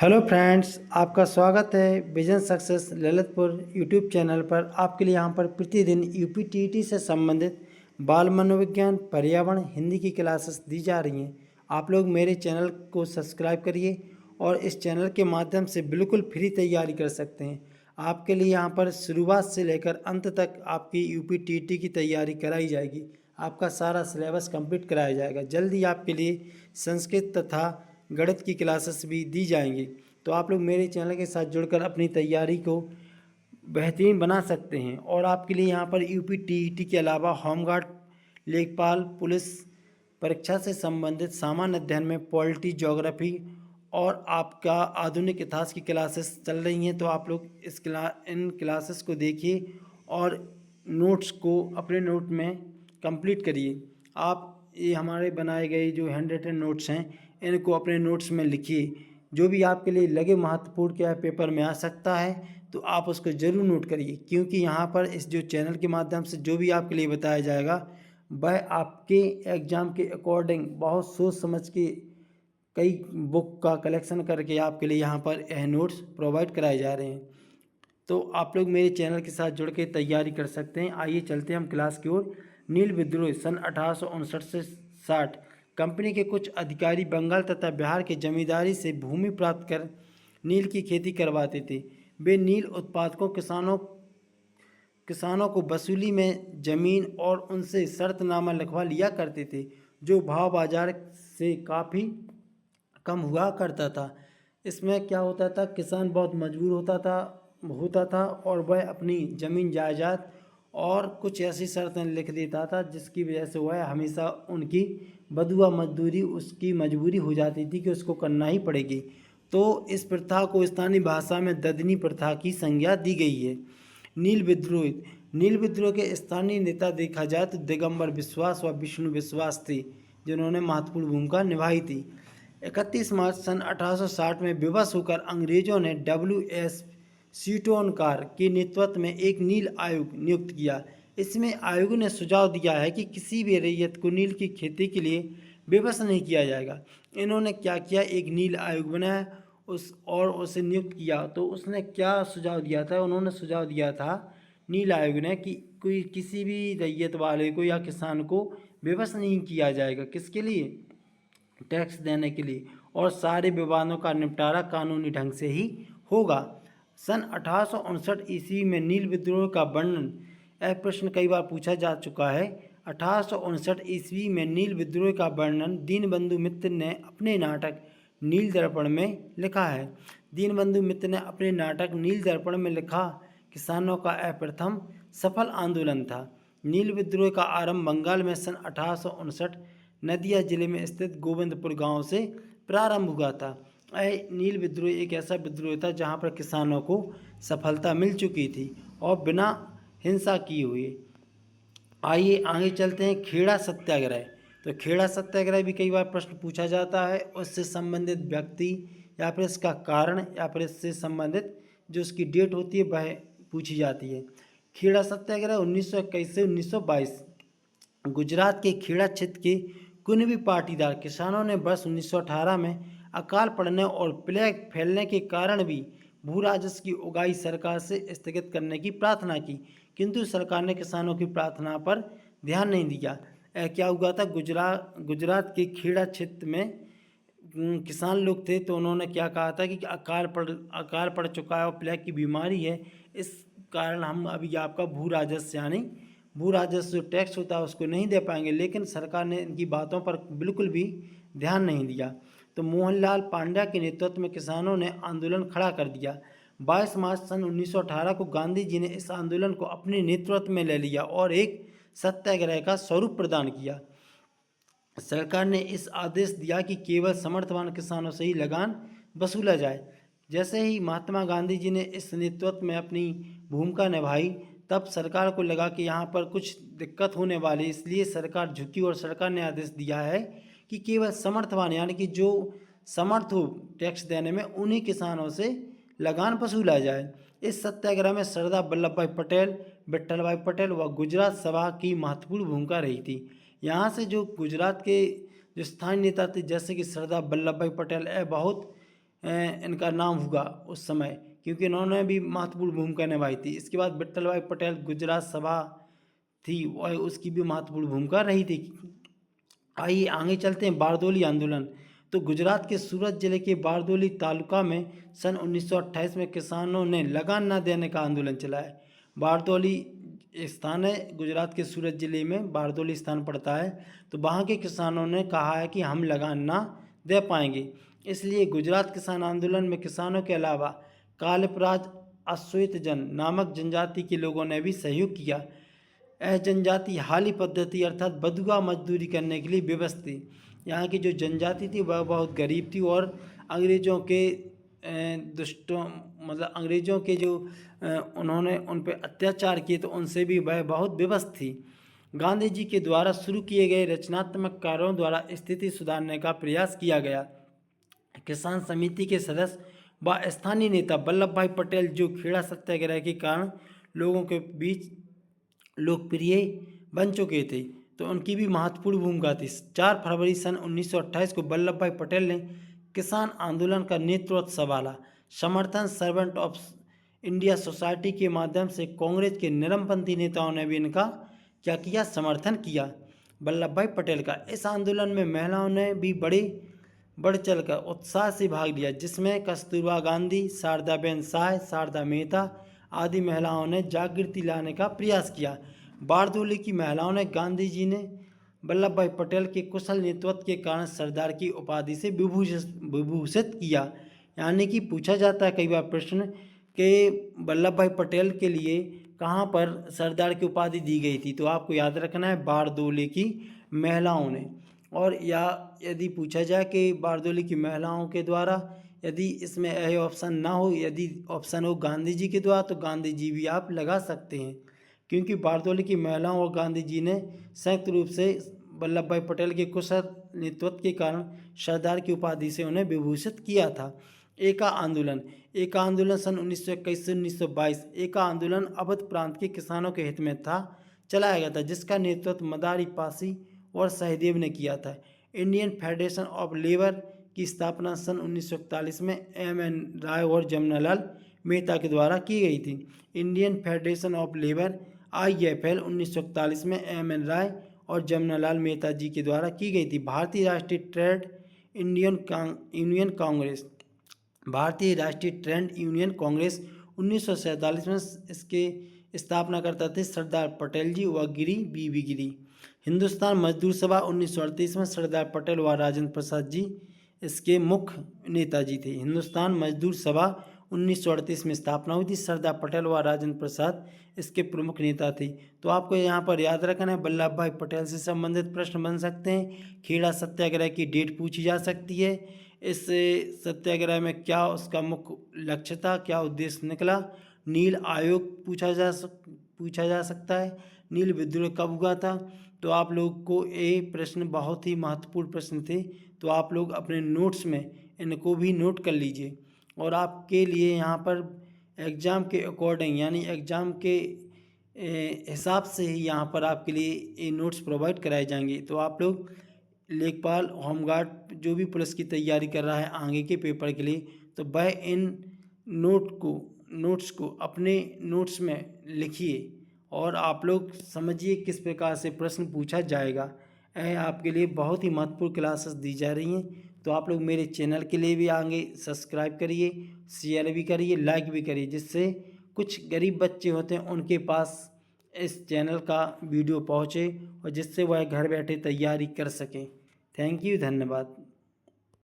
Hello friends, आपका स्वागत है vision success Lalitpur YouTube channel पर। आपके लिए यहाँ पर प्रतिदिन यूपीटीईटी से संबंधित बाल मनोविज्ञान, पर्यावरण, हिंदी की क्लासेस दी जा रही हैं। आप लोग मेरे चैनल को सब्सक्राइब करिए और इस चैनल के माध्यम से बिल्कुल फ्री तैयारी कर सकते हैं। आपके लिए यहाँ पर शुरुआत से लेकर अंत तक आपकी यूपीटीईटी की तैयारी कराई जाएगी। आपका सारा सिलेबस कंप्लीट कराया जाएगा। जल्दी आपके लिए संस्कृत तथा गणित की क्लासेस भी दी जाएंगी। तो आप लोग मेरे चैनल के साथ जुड़कर अपनी तैयारी को बेहतरीन बना सकते हैं। और आपके लिए यहाँ पर यूपीटीईटी के अलावा होमगार्ड, लेखपाल, पुलिस परीक्षा से संबंधित सामान्य अध्ययन में पॉलिटी, ज्योग्राफी और आपका आधुनिक इतिहास की क्लासेस चल रही हैं। तो आप लोग इन क्लासेस को देखिए और नोट्स को अपने नोट में कंप्लीट करिए। आप ये हमारे बनाए गए जो हैंड रिटन नोट्स हैं इनको अपने नोट्स में लिखिए। जो भी आपके लिए लगे महत्वपूर्ण क्या पेपर में आ सकता है तो आप उसको ज़रूर नोट करिए, क्योंकि यहाँ पर इस जो चैनल के माध्यम से जो भी आपके लिए बताया जाएगा वह आपके एग्ज़ाम के अकॉर्डिंग बहुत सोच समझ के कई बुक का कलेक्शन करके आपके लिए यहाँ पर यह नोट्स प्रोवाइड कराए जा रहे हैं। तो आप लोग मेरे चैनल के साथ जुड़ के तैयारी कर सकते हैं। आइए चलते हैं हम क्लास की ओर। नील विद्रोह सन 1859 से 60। कंपनी के कुछ अधिकारी बंगाल तथा बिहार के जमींदारी से भूमि प्राप्त कर नील की खेती करवाते थे। वे नील उत्पादकों किसानों को वसूली में ज़मीन और उनसे शर्तनामा लिखवा लिया करते थे, जो भाव बाजार से काफ़ी कम हुआ करता था। इसमें क्या होता था, किसान बहुत मजबूर होता था और वह अपनी ज़मीन जायदाद और कुछ ऐसी शर्तें लिख देता था जिसकी वजह से वह हमेशा उनकी बदुआ मजदूरी उसकी मजबूरी हो जाती थी कि उसको करना ही पड़ेगी। तो इस प्रथा को स्थानीय भाषा में ददनी प्रथा की संज्ञा दी गई है। नील विद्रोह के स्थानीय नेता देखा जाए तो दिगंबर विश्वास व विष्णु विश्वास थे, जिन्होंने महत्वपूर्ण भूमिका निभाई थी। 31 मार्च सन 1860 में विवश होकर अंग्रेजों ने WS सीटोनकार के नेतृत्व में एक नील आयोग नियुक्त किया। इसमें आयोग ने सुझाव दिया है कि किसी भी रैयत को नील की खेती के लिए विवश नहीं किया जाएगा। इन्होंने क्या किया, एक नील आयोग बनाया और उसे नियुक्त किया। तो उसने क्या सुझाव दिया था, उन्होंने सुझाव दिया था नील आयोग ने कि कोई किसी भी रैयत वाले को या किसान को विवश नहीं किया जाएगा। किसके लिए? टैक्स देने के लिए। और सारे विवादों का निपटारा कानूनी ढंग से ही होगा। सन 1859 ईस्वी में नील विद्रोह का वर्णन, यह प्रश्न कई बार पूछा जा चुका है। 1859 ईस्वी में नील विद्रोह का वर्णन दीनबंधु मित्र ने अपने नाटक नील दर्पण में लिखा है। दीनबंधु मित्र ने अपने नाटक नील दर्पण में लिखा, किसानों का यह प्रथम सफल आंदोलन था। नील विद्रोह का आरंभ बंगाल में सन 1859 नदिया जिले में स्थित गोविंदपुर गांव से प्रारंभ हुआ था। यह नील विद्रोह एक ऐसा विद्रोह था जहां पर किसानों को सफलता मिल चुकी थी और बिना हिंसा किए हुए। आइए आगे चलते हैं। खेड़ा सत्याग्रह। तो खेड़ा सत्याग्रह भी कई बार प्रश्न पूछा जाता है। उससे संबंधित व्यक्ति या फिर इसका कारण या फिर इससे संबंधित जो उसकी डेट होती है वह पूछी जाती है। खेड़ा सत्याग्रह 1921 से 1922। गुजरात के खेड़ा क्षेत्र के कुनबी पाटीदार किसानों ने वर्ष 1918 में अकाल पड़ने और प्लेग फैलने के कारण भी भू राजस्व की उगाही सरकार से स्थगित करने की प्रार्थना की, किंतु सरकार ने किसानों की प्रार्थना पर ध्यान नहीं दिया। क्या हुआ था, गुजरात के खेड़ा क्षेत्र में किसान लोग थे, तो उन्होंने क्या कहा था कि अकाल पड़ चुका है और प्लेग की बीमारी है, इस कारण हम अभी आपका भू राजस्व यानी भू राजस्व जो टैक्स होता है उसको नहीं दे पाएंगे। लेकिन सरकार ने इनकी बातों पर बिल्कुल भी ध्यान नहीं दिया। तो मोहनलाल पांड्या के नेतृत्व में किसानों ने आंदोलन खड़ा कर दिया। 22 मार्च सन 1918 को गांधी जी ने इस आंदोलन को अपने नेतृत्व में ले लिया और एक सत्याग्रह का स्वरूप प्रदान किया। सरकार ने इस आदेश दिया कि केवल समर्थवान किसानों से ही लगान वसूला जाए। जैसे ही महात्मा गांधी जी ने इस नेतृत्व में अपनी भूमिका निभाई, तब सरकार को लगा कि यहाँ पर कुछ दिक्कत होने वाली, इसलिए सरकार झुकी और सरकार ने आदेश दिया है कि केवल समर्थवान यानी कि जो समर्थ हो टैक्स देने में उन्हीं किसानों से लगान वसूला जाए। इस सत्याग्रह में सरदार वल्लभ भाई पटेल, विट्ठल भाई पटेल व गुजरात सभा की महत्वपूर्ण भूमिका रही थी। यहाँ से जो गुजरात के जो स्थानीय नेता थे जैसे कि सरदार वल्लभ भाई पटेल, बहुत इनका नाम हुआ उस समय, क्योंकि इन्होंने भी महत्वपूर्ण भूमिका निभाई थी। इसके बाद विट्ठल भाई पटेल गुजरात सभा थी और उसकी भी महत्वपूर्ण भूमिका रही थी। आइए आगे चलते हैं। बारदोली आंदोलन। तो गुजरात के सूरत जिले के बारदोली तालुका में सन 1928 में किसानों ने लगान न देने का आंदोलन चलाया। बारदोली स्थान है गुजरात के सूरत जिले में, बारदोली स्थान पड़ता है। तो वहाँ के किसानों ने कहा है कि हम लगान ना दे पाएंगे, इसलिए गुजरात किसान आंदोलन में किसानों के अलावा कालपराज अश्वेत जन नामक जनजाति के लोगों ने भी सहयोग किया। यह जनजाति हाली पद्धति अर्थात बदुआ मजदूरी करने के लिए विवश थी। यहाँ की जो जनजाति थी वह बहुत गरीब थी और अंग्रेज़ों के दुष्टों मतलब अंग्रेज़ों के जो उन्होंने उन पर अत्याचार किए तो उनसे भी वह बहुत विवश थी। गांधी जी के द्वारा शुरू किए गए रचनात्मक कार्यों द्वारा स्थिति सुधारने का प्रयास किया गया। किसान समिति के सदस्य व स्थानीय नेता वल्लभ भाई पटेल, जो खेड़ा सत्याग्रह के कारण लोगों के बीच लोकप्रिय बन चुके थे, तो उनकी भी महत्वपूर्ण भूमिका थी। 4 फरवरी सन 1928 को वल्लभ भाई पटेल ने किसान आंदोलन का नेतृत्व संभाला। समर्थन सर्वेंट ऑफ इंडिया सोसाइटी के माध्यम से कांग्रेस के नरमपंथी नेताओं ने भी इनका क्या किया, समर्थन किया वल्लभ भाई पटेल का। इस आंदोलन में महिलाओं ने भी बढ़ चढ़कर उत्साह से भाग लिया, जिसमें कस्तूरबा गांधी, शारदाबेन साय, शारदा मेहता आदि महिलाओं ने जागृति लाने का प्रयास किया। बारदोली की महिलाओं ने गांधी जी ने वल्लभ भाई पटेल के कुशल नेतृत्व के कारण सरदार की उपाधि से विभूषित किया। यानी कि पूछा जाता है कई बार प्रश्न कि वल्लभ भाई पटेल के लिए कहाँ पर सरदार की उपाधि दी गई थी, तो आपको याद रखना है बारदोली की महिलाओं ने। और या यदि पूछा जाए कि बारदोली की महिलाओं के द्वारा, यदि इसमें यह ऑप्शन ना हो, यदि ऑप्शन हो गांधी जी के द्वारा, तो गांधी जी भी आप लगा सकते हैं, क्योंकि बारदोली की महिलाओं और गांधी जी ने संयुक्त रूप से वल्लभ भाई पटेल के कुशल नेतृत्व के कारण सरदार की उपाधि से उन्हें विभूषित किया था। एका आंदोलन। एका आंदोलन सन 1921 से 1922। एका आंदोलन अवध प्रांत के किसानों के हित में चलाया गया था, जिसका नेतृत्व मदारी पासी और सहदेव ने किया था। इंडियन फेडरेशन ऑफ लेबर की स्थापना सन 1941 में M.N. राय और जमनालाल मेहता के द्वारा की गई थी। Indian federation of labour IFL 1941 में M.N. राय और जमनालाल मेहता जी के द्वारा की गई थी। भारतीय राष्ट्रीय ट्रेड यूनियन कांग्रेस। भारतीय राष्ट्रीय ट्रेड यूनियन कांग्रेस 1947 में इसके स्थापना करता थे सरदार पटेल जी व गिरी बीबी गिरी। हिंदुस्तान मजदूर सभा 1938 में सरदार पटेल व राजेंद्र प्रसाद जी इसके मुख्य नेताजी थे। हिंदुस्तान मजदूर सभा 1938 में स्थापना हुई थी, सरदार पटेल व राजेंद्र प्रसाद इसके प्रमुख नेता थे। तो आपको यहाँ पर याद रखना है, वल्लभ भाई पटेल से संबंधित प्रश्न बन सकते हैं। खेड़ा सत्याग्रह की डेट पूछी जा सकती है। इस सत्याग्रह में क्या उसका मुख्य लक्ष्य था, क्या उद्देश्य निकला। नील आयोग पूछा जा सकता है। नील विद्रोह कब हुआ था। तो आप लोग को ये प्रश्न बहुत ही महत्वपूर्ण प्रश्न थे, तो आप लोग अपने नोट्स में इनको भी नोट कर लीजिए। और आपके लिए यहाँ पर एग्ज़ाम के अकॉर्डिंग यानी एग्ज़ाम के हिसाब से ही यहाँ पर आपके लिए ये नोट्स प्रोवाइड कराए जाएंगे। तो आप लोग लेखपाल, होमगार्ड जो भी पुलिस की तैयारी कर रहा है आगे के पेपर के लिए, तो वह इन नोट्स को अपने नोट्स में लिखिए और आप लोग समझिए किस प्रकार से प्रश्न पूछा जाएगा। यह आपके लिए बहुत ही महत्वपूर्ण क्लासेस दी जा रही हैं। तो आप लोग मेरे चैनल के लिए भी आगे सब्सक्राइब करिए, शेयर भी करिए, लाइक भी करिए, जिससे कुछ गरीब बच्चे होते हैं उनके पास इस चैनल का वीडियो पहुँचे और जिससे वह घर बैठे तैयारी कर सकें। थैंक यू, धन्यवाद।